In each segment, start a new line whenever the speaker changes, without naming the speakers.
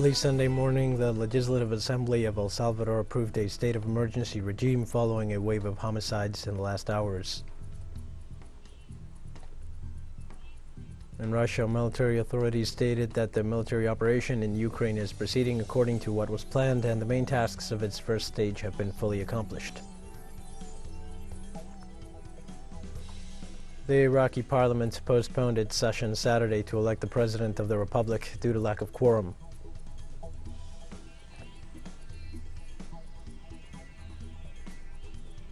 Early Sunday morning, the Legislative Assembly of El Salvador approved a state of emergency regime following a wave of homicides in the last hours. In Russia, military authorities stated that the military operation in Ukraine is proceeding according to what was planned and the main tasks of its first stage have been fully accomplished. The Iraqi parliament postponed its session Saturday to elect the president of the republic due to lack of quorum.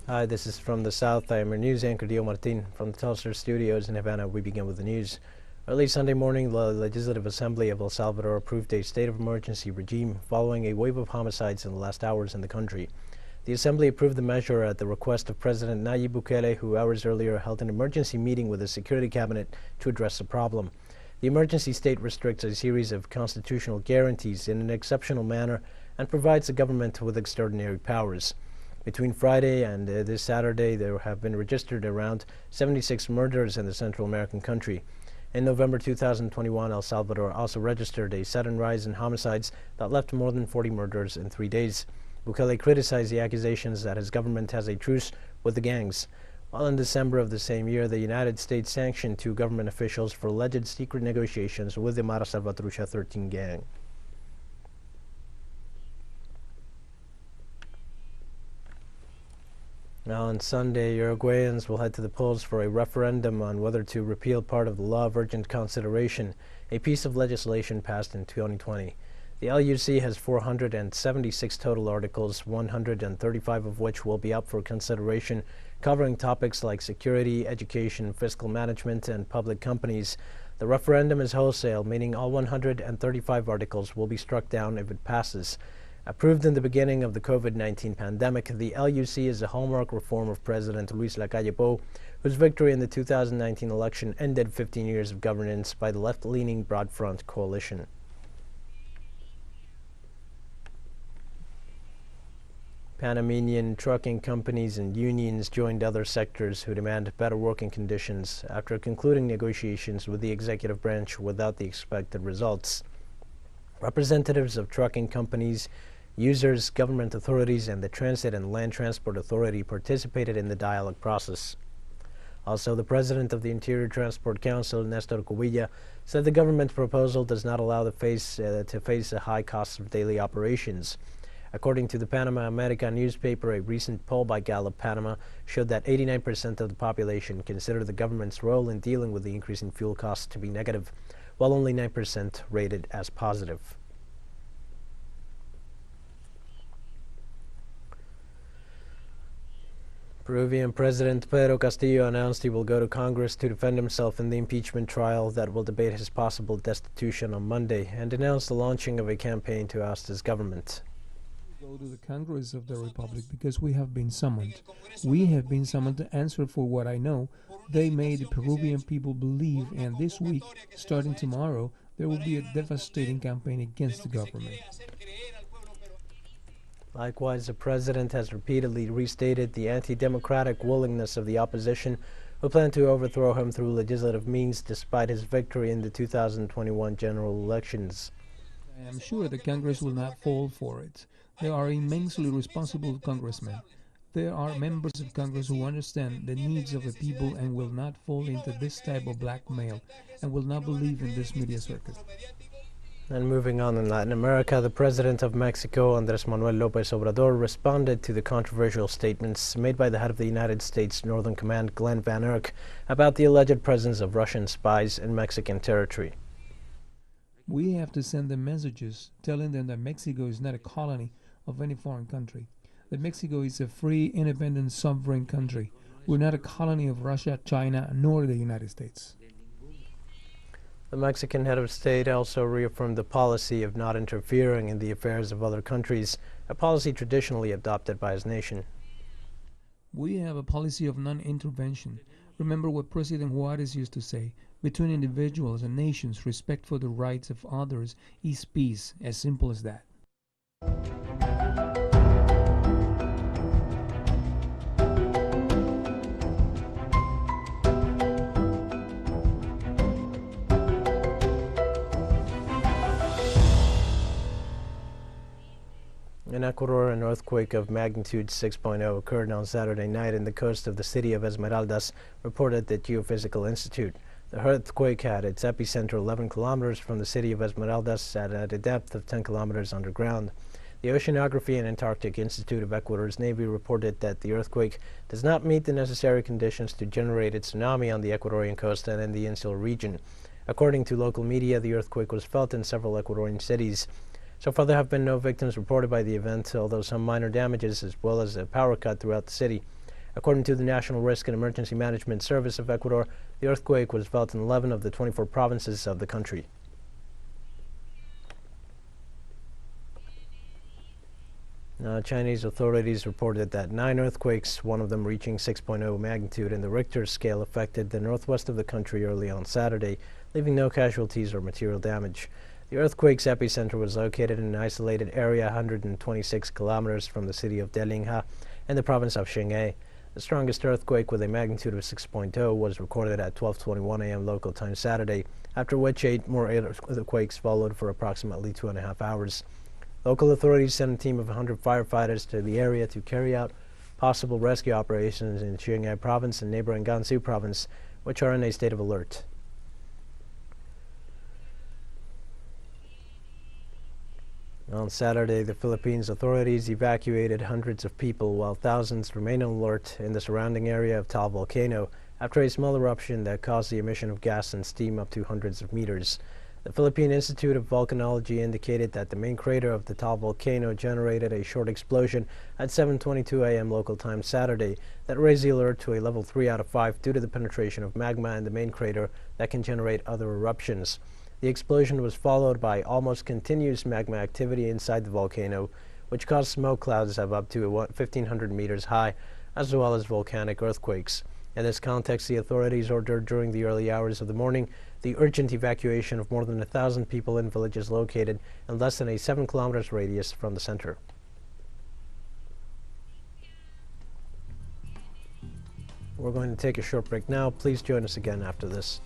Hi, this is From the South. I am your news anchor, Dio Martin. From the TeleSUR studios in Havana, we begin with the news. Early Sunday morning, the Legislative Assembly of El Salvador approved a state of emergency regime following a wave of homicides in the last hours in the country. The Assembly approved the measure at the request of President Nayib Bukele, who hours earlier held an emergency meeting with the Security Cabinet to address the problem. The emergency state restricts a series of constitutional guarantees in an exceptional manner and provides the government with extraordinary powers. Between Friday and this Saturday, there have been registered around 76 murders in the Central American country. In November 2021, El Salvador also registered a sudden rise in homicides that left more than 40 murders in 3 days. Bukele criticized the accusations that his government has a truce with the gangs. While in December of the same year, the United States sanctioned 2 government officials for alleged secret negotiations with the Mara Salvatrucha 13 gang. Now on Sunday, Uruguayans will head to the polls for a referendum on whether to repeal part of the law of urgent consideration, a piece of legislation passed in 2020. The LUC has 476 total articles, 135 of which will be up for consideration, covering topics like security, education, fiscal management, and public companies. The referendum is wholesale, meaning all 135 articles will be struck down if it passes. Approved in the beginning of the COVID-19 pandemic, the LUC is a hallmark reform of President Luis Lacalle Pou, whose victory in the 2019 election ended 15 years of governance by the left-leaning Broad Front coalition. Panamanian trucking companies and unions joined other sectors who demand better working conditions after concluding negotiations with the executive branch without the expected results. Representatives of trucking companies, users, government authorities, and the Transit and Land Transport Authority participated in the dialogue process. Also, the president of the Interior Transport Council, Nestor Cubilla, said the government proposal does not allow to face the high costs of daily operations. According to the Panama American newspaper, a recent poll by Gallup Panama showed that 89% of the population consider the government's role in dealing with the increase in fuel costs to be negative, while only 9% rated as positive. Peruvian President Pedro announced he will go to Congress to defend himself in the impeachment trial that will debate his possible destitution on Monday, and announced the launching of a campaign to oust his government.
Go to the Congress of the Republic because we have been summoned. We have been summoned to answer for what I know they made the Peruvian people believe, and this week, starting tomorrow, there will be a devastating campaign against the government.
Likewise, the president has repeatedly restated the anti-democratic willingness of the opposition, who plan to overthrow him through legislative means despite his victory in the 2021 general elections.
I am sure the Congress will not fall for it. They are immensely responsible congressmen. There are members of Congress who understand the needs of the people and will not fall into this type of blackmail and will not believe in this media circus.
And moving on in Latin America, the president of Mexico, Manuel Lopez Obrador, responded to the controversial statements made by the head of the United States Northern Command, Glenn Van Erck, about the alleged presence of Russian spies in Mexican territory.
We have to send them messages telling them that Mexico is not a colony of any foreign country, that Mexico is a free, independent, sovereign country. We're not a colony of Russia, China, nor the United States.
The Mexican head of state also reaffirmed the policy of not interfering in the affairs of other countries, a policy traditionally adopted by his nation.
We have a policy of non-intervention. Remember what President Juarez used to say, between individuals and nations, respect for the rights of others is peace, as simple as that.
In Ecuador, an earthquake of magnitude 6.0 occurred on Saturday night in the coast of the city of Esmeraldas, reported the Geophysical Institute. The earthquake had its epicenter 11 kilometers from the city of Esmeraldas at a depth of 10 kilometers underground. The Oceanography and Antarctic Institute of Ecuador's Navy reported that the earthquake does not meet the necessary conditions to generate a tsunami on the Ecuadorian coast and in the insular region. According to local media, the earthquake was felt in several Ecuadorian cities. So far, there have been no victims reported by the event, although some minor damages as well as a power cut throughout the city. According to the National Risk and Emergency Management Service of Ecuador, the earthquake was felt in 11 of the 24 provinces of the country. Now, Chinese authorities reported that 9 earthquakes, one of them reaching 6.0 magnitude in the Richter scale, affected the northwest of the country early on Saturday, leaving no casualties or material damage. The earthquake's epicenter was located in an isolated area 126 kilometers from the city of Delingha in the province of Xinghai. The strongest earthquake with a magnitude of 6.0 was recorded at 12:21 a.m. local time Saturday, after which 8 more earthquakes followed for approximately 2.5 hours. Local authorities sent a team of 100 firefighters to the area to carry out possible rescue operations in Xinghai province and neighboring Gansu province, which are in a state of alert. On Saturday, the Philippines authorities evacuated hundreds of people while thousands remain on alert in the surrounding area of Tal volcano after a small eruption that caused the emission of gas and steam up to hundreds of meters. The Philippine Institute of Volcanology indicated that the main crater of the Tal volcano generated a short explosion at 7:22 a.m. local time Saturday that raised the alert to a level 3 out of 5 due to the penetration of magma in the main crater that can generate other eruptions. The explosion was followed by almost continuous magma activity inside the volcano, which caused smoke clouds of up to 1,500 meters high, as well as volcanic earthquakes. In this context, the authorities ordered during the early hours of the morning the urgent evacuation of more than 1,000 people in villages located in less than a 7 kilometers radius from the center. We're going to take a short break now. Please join us again after this.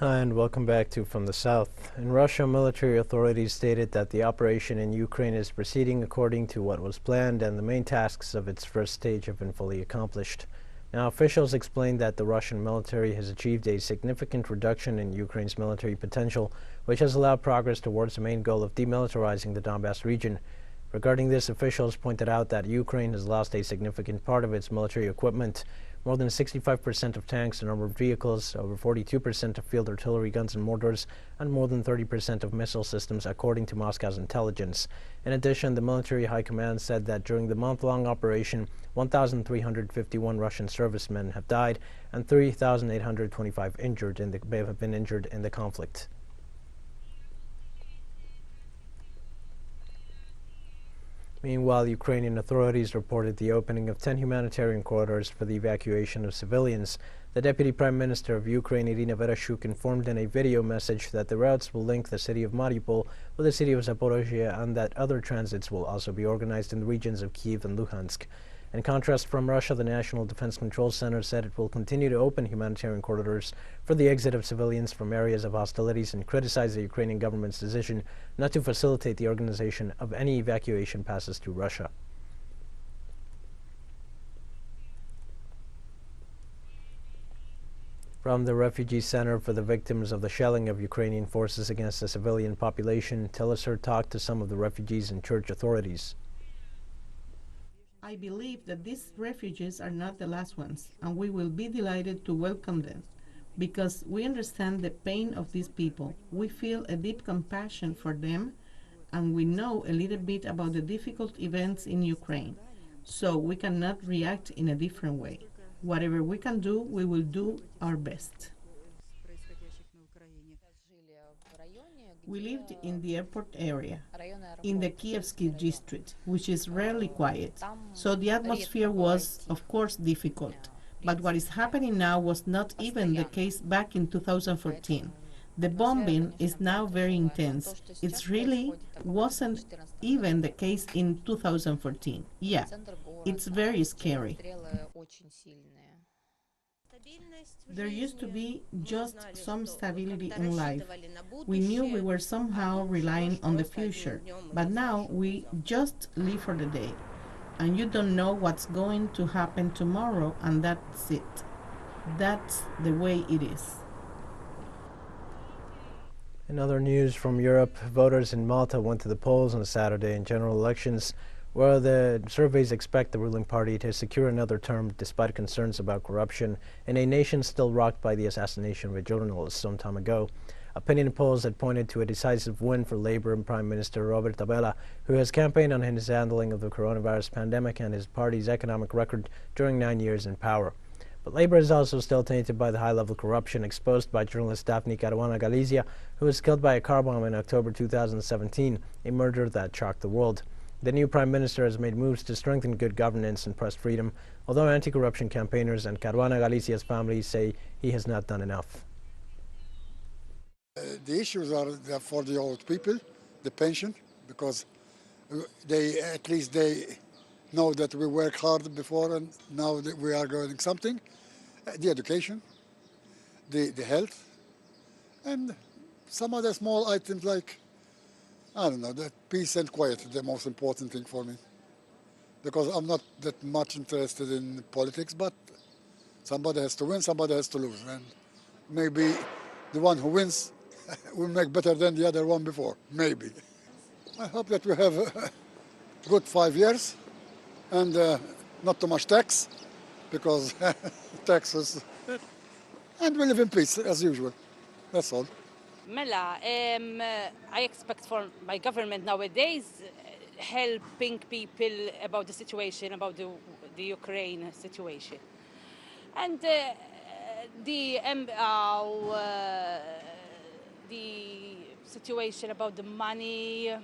Hi, and welcome back to From the South. In Russia, military authorities stated that the operation in Ukraine is proceeding according to what was planned and the main tasks of its first stage have been fully accomplished. Now, officials explained that the Russian military has achieved a significant reduction in Ukraine's military potential, which has allowed progress towards the main goal of demilitarizing the Donbass region. Regarding this, officials pointed out that Ukraine has lost a significant part of its military equipment. More than 65% of tanks and armored vehicles, over 42% of field artillery guns and mortars, and more than 30% of missile systems, according to Moscow's intelligence. In addition, the military high command said that during the month-long operation, 1,351 Russian servicemen have died and 3,825 have been injured in the conflict. Meanwhile, Ukrainian authorities reported the opening of 10 humanitarian corridors for the evacuation of civilians. The Deputy Prime Minister of Ukraine, Irina Vereshchuk, informed in a video message that the routes will link the city of Mariupol with the city of Zaporozhye and that other transits will also be organized in the regions of Kyiv and Luhansk. In contrast from Russia, the National Defense Control Center said it will continue to open humanitarian corridors for the exit of civilians from areas of hostilities and criticized the Ukrainian government's decision not to facilitate the organization of any evacuation passes to Russia. From the Refugee Center for the Victims of the Shelling of Ukrainian Forces Against the Civilian Population, TeleSUR talked to some of the refugees and church authorities.
I believe that these refugees are not the last ones, and we will be delighted to welcome them, because we understand the pain of these people. We feel a deep compassion for them, and we know a little bit about the difficult events in Ukraine, so we cannot react in a different way. Whatever we can do, we will do our best. We lived in the airport area, in the Kievsky district, which is rarely quiet, so the atmosphere was, of course, difficult. But what is happening now was not even the case back in 2014. The bombing is now very intense. It really wasn't even the case in 2014. Yeah, it's very scary. There used to be just some stability in life. We knew we were somehow relying on the future, but now we just live for the day. And you don't know what's going to happen tomorrow, and that's it. That's the way it is.
In other news from Europe, voters in Malta went to the polls on Saturday in general elections, where the surveys expect the ruling party to secure another term despite concerns about corruption in a nation still rocked by the assassination of a journalist some time ago. Opinion polls had pointed to a decisive win for Labour and Prime Minister Roberto Abela, who has campaigned on his handling of the coronavirus pandemic and his party's economic record during 9 years in power. But Labour is also still tainted by the high-level corruption exposed by journalist Daphne Caruana Galizia, who was killed by a car bomb in October 2017, a murder that shocked the world. The new Prime Minister has made moves to strengthen good governance and press freedom, although anti-corruption campaigners and Caruana Galicia's family say he has not done enough.
The issues are for the old people, the pension, because at least they know that we work hard before and now that we are getting something. The education, the health, and some other small items like, I don't know, the peace and quiet is the most important thing for me. Because I'm not that much interested in politics, but somebody has to win, somebody has to lose. And maybe the one who wins will make better than the other one before, maybe. I hope that we have a good 5 years and not too much tax, because taxes, and we live in peace as usual. That's all.
Mela, I expect from my government nowadays helping people about the situation, about the Ukraine situation. And the situation about the money,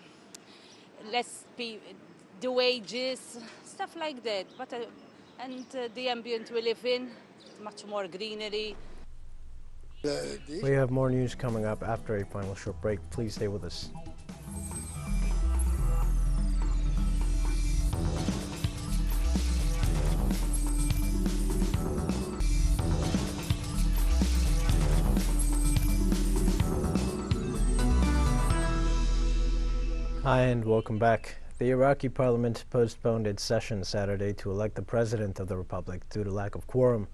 the wages, stuff like that. But and the ambient we live in, much more greenery.
We have more news coming up after a final short break. Please stay with us. Hi and welcome back. The Iraqi parliament postponed its session Saturday to elect the president of the republic due to lack of quorum.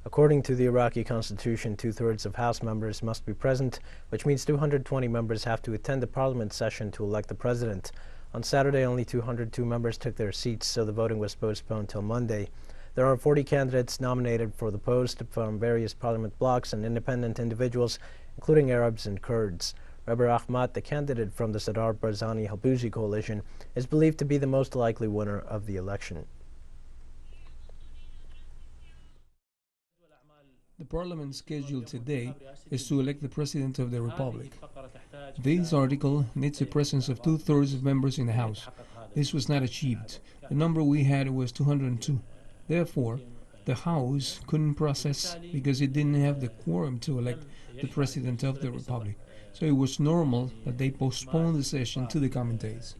According to the Iraqi constitution, 2/3 of House members must be present, which means 220 members have to attend the parliament session to elect the president. On Saturday, only 202 members took their seats, so the voting was postponed till Monday. There are 40 candidates nominated for the post from various parliament blocs and independent individuals, including Arabs and Kurds. Rabbi Ahmad, the candidate from the Sadr Barzani Halbuzi coalition, is believed to be the most likely winner of the election.
The parliament scheduled today is to elect the president of the republic. This article needs the presence of 2/3 of members in the House. This was not achieved. The number we had was 202. Therefore, the House couldn't process because it didn't have the quorum to elect the president of the republic. So it was normal that they postponed the session to the coming days.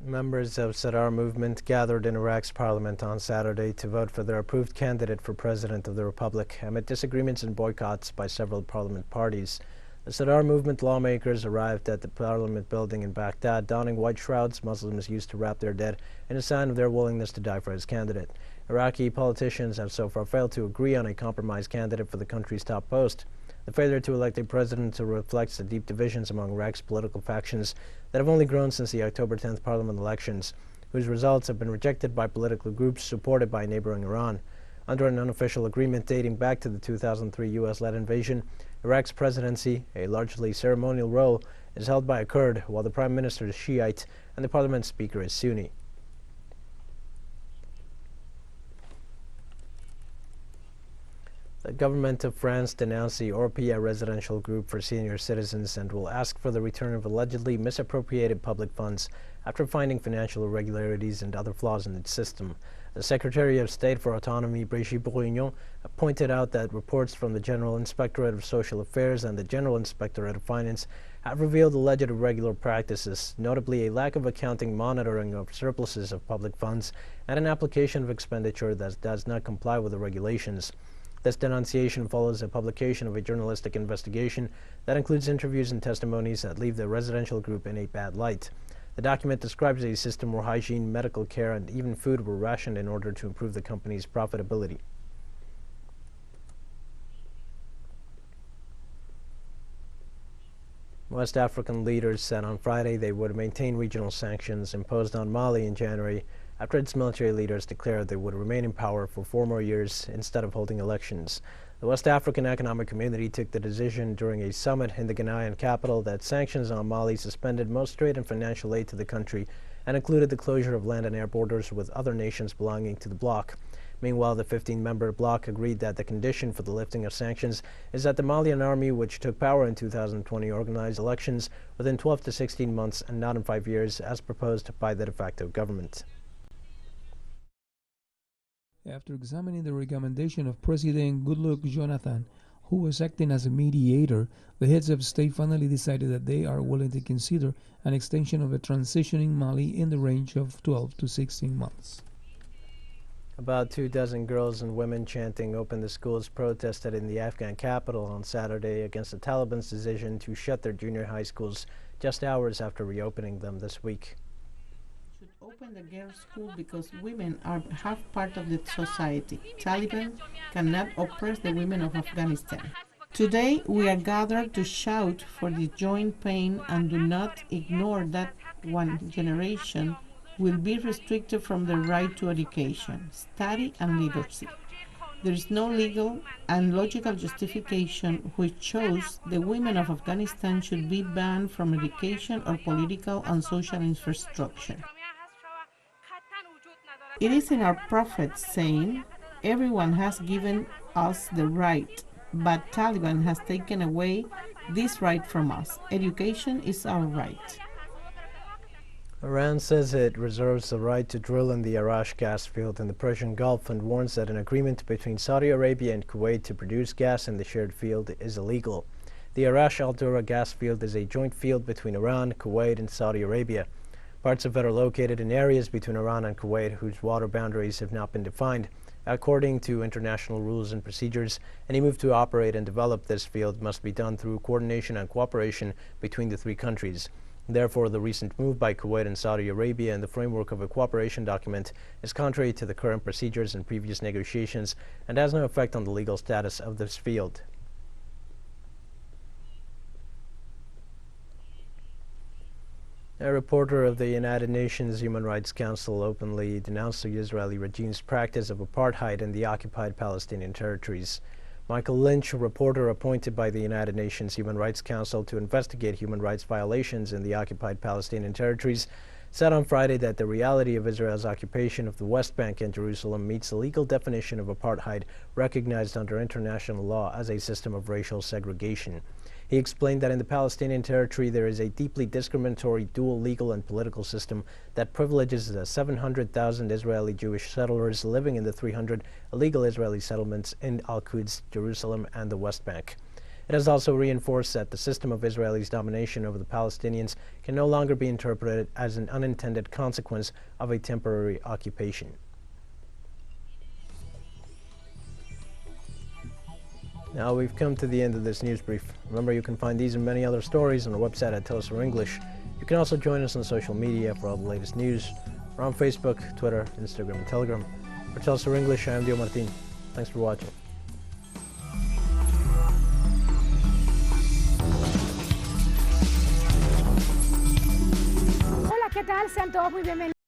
Members of Sadr Movement gathered in Iraq's parliament on Saturday to vote for their approved candidate for president of the republic amid disagreements and boycotts by several parliament parties. The Sadr Movement lawmakers arrived at the parliament building in Baghdad donning white shrouds Muslims used to wrap their dead in a sign of their willingness to die for his candidate. Iraqi politicians have so far failed to agree on a compromise candidate for the country's top post. The failure to elect a president reflects the deep divisions among Iraq's political factions that have only grown since the October 10th parliament elections, whose results have been rejected by political groups supported by neighboring Iran. Under an unofficial agreement dating back to the 2003 U.S.-led invasion, Iraq's presidency, a largely ceremonial role, is held by a Kurd, while the prime minister is Shiite and the parliament speaker is Sunni. The government of France denounced the Orpea residential group for senior citizens and will ask for the return of allegedly misappropriated public funds after finding financial irregularities and other flaws in its system. The Secretary of State for Autonomy, Brigitte Bourguignon, pointed out that reports from the General Inspectorate of Social Affairs and the General Inspectorate of Finance have revealed alleged irregular practices, notably a lack of accounting monitoring of surpluses of public funds and an application of expenditure that does not comply with the regulations. This denunciation follows a publication of a journalistic investigation that includes interviews and testimonies that leave the residential group in a bad light. The document describes a system where hygiene, medical care, and even food were rationed in order to improve the company's profitability. West African leaders said on Friday they would maintain regional sanctions imposed on Mali in January after its military leaders declared they would remain in power for 4 more years instead of holding elections. The West African Economic Community took the decision during a summit in the Ghanaian capital that sanctions on Mali suspended most trade and financial aid to the country and included the closure of land and air borders with other nations belonging to the bloc. Meanwhile, the 15-member bloc agreed that the condition for the lifting of sanctions is that the Malian army, which took power in 2020, organize elections within 12 to 16 months and not in 5 years, as proposed by the de facto government.
After examining the recommendation of President Goodluck Jonathan, who was acting as a mediator, the heads of state finally decided that they are willing to consider an extension of a transitioning Mali in the range of 12 to 16 months.
About 24 girls and women chanting "Open the Schools" protested in the Afghan capital on Saturday against the Taliban's decision to shut their junior high schools just hours after reopening them this week.
Should open the girls' school because women are half part of the society. Taliban cannot oppress the women of Afghanistan. Today we are gathered to shout for the joint pain and do not ignore that one generation will be restricted from the right to education, study and literacy. There is no legal and logical justification which shows the women of Afghanistan should be banned from education or political and social infrastructure. It is in our Prophet's saying, everyone has given us the right, but Taliban has taken away this right from us. Education is our right.
Iran says it reserves the right to drill in the Arash gas field in the Persian Gulf and warns that an agreement between Saudi Arabia and Kuwait to produce gas in the shared field is illegal. The Arash Al-Dura gas field is a joint field between Iran, Kuwait, and Saudi Arabia. Parts of it are located in areas between Iran and Kuwait whose water boundaries have not been defined. According to international rules and procedures, any move to operate and develop this field must be done through coordination and cooperation between the 3 countries. Therefore, the recent move by Kuwait and Saudi Arabia in the framework of a cooperation document is contrary to the current procedures and previous negotiations and has no effect on the legal status of this field. A reporter of the United Nations Human Rights Council openly denounced the Israeli regime's practice of apartheid in the occupied Palestinian territories. Michael Lynch, a reporter appointed by the United Nations Human Rights Council to investigate human rights violations in the occupied Palestinian territories, said on Friday that the reality of Israel's occupation of the West Bank and Jerusalem meets the legal definition of apartheid recognized under international law as a system of racial segregation. He explained that in the Palestinian territory there is a deeply discriminatory dual legal and political system that privileges the 700,000 Israeli Jewish settlers living in the 300 illegal Israeli settlements in Al-Quds, Jerusalem, and the West Bank. It has also reinforced that the system of Israelis' domination over the Palestinians can no longer be interpreted as an unintended consequence of a temporary occupation. Now we've come to the end of this news brief. Remember, you can find these and many other stories on our website at TeleSUR English. You can also join us on social media for all the latest news. We're on Facebook, Twitter, Instagram, and Telegram. For TeleSUR English, I am Dio Martin. Thanks for watching.
Hola, ¿qué tal? Sean todos muy bienvenidos.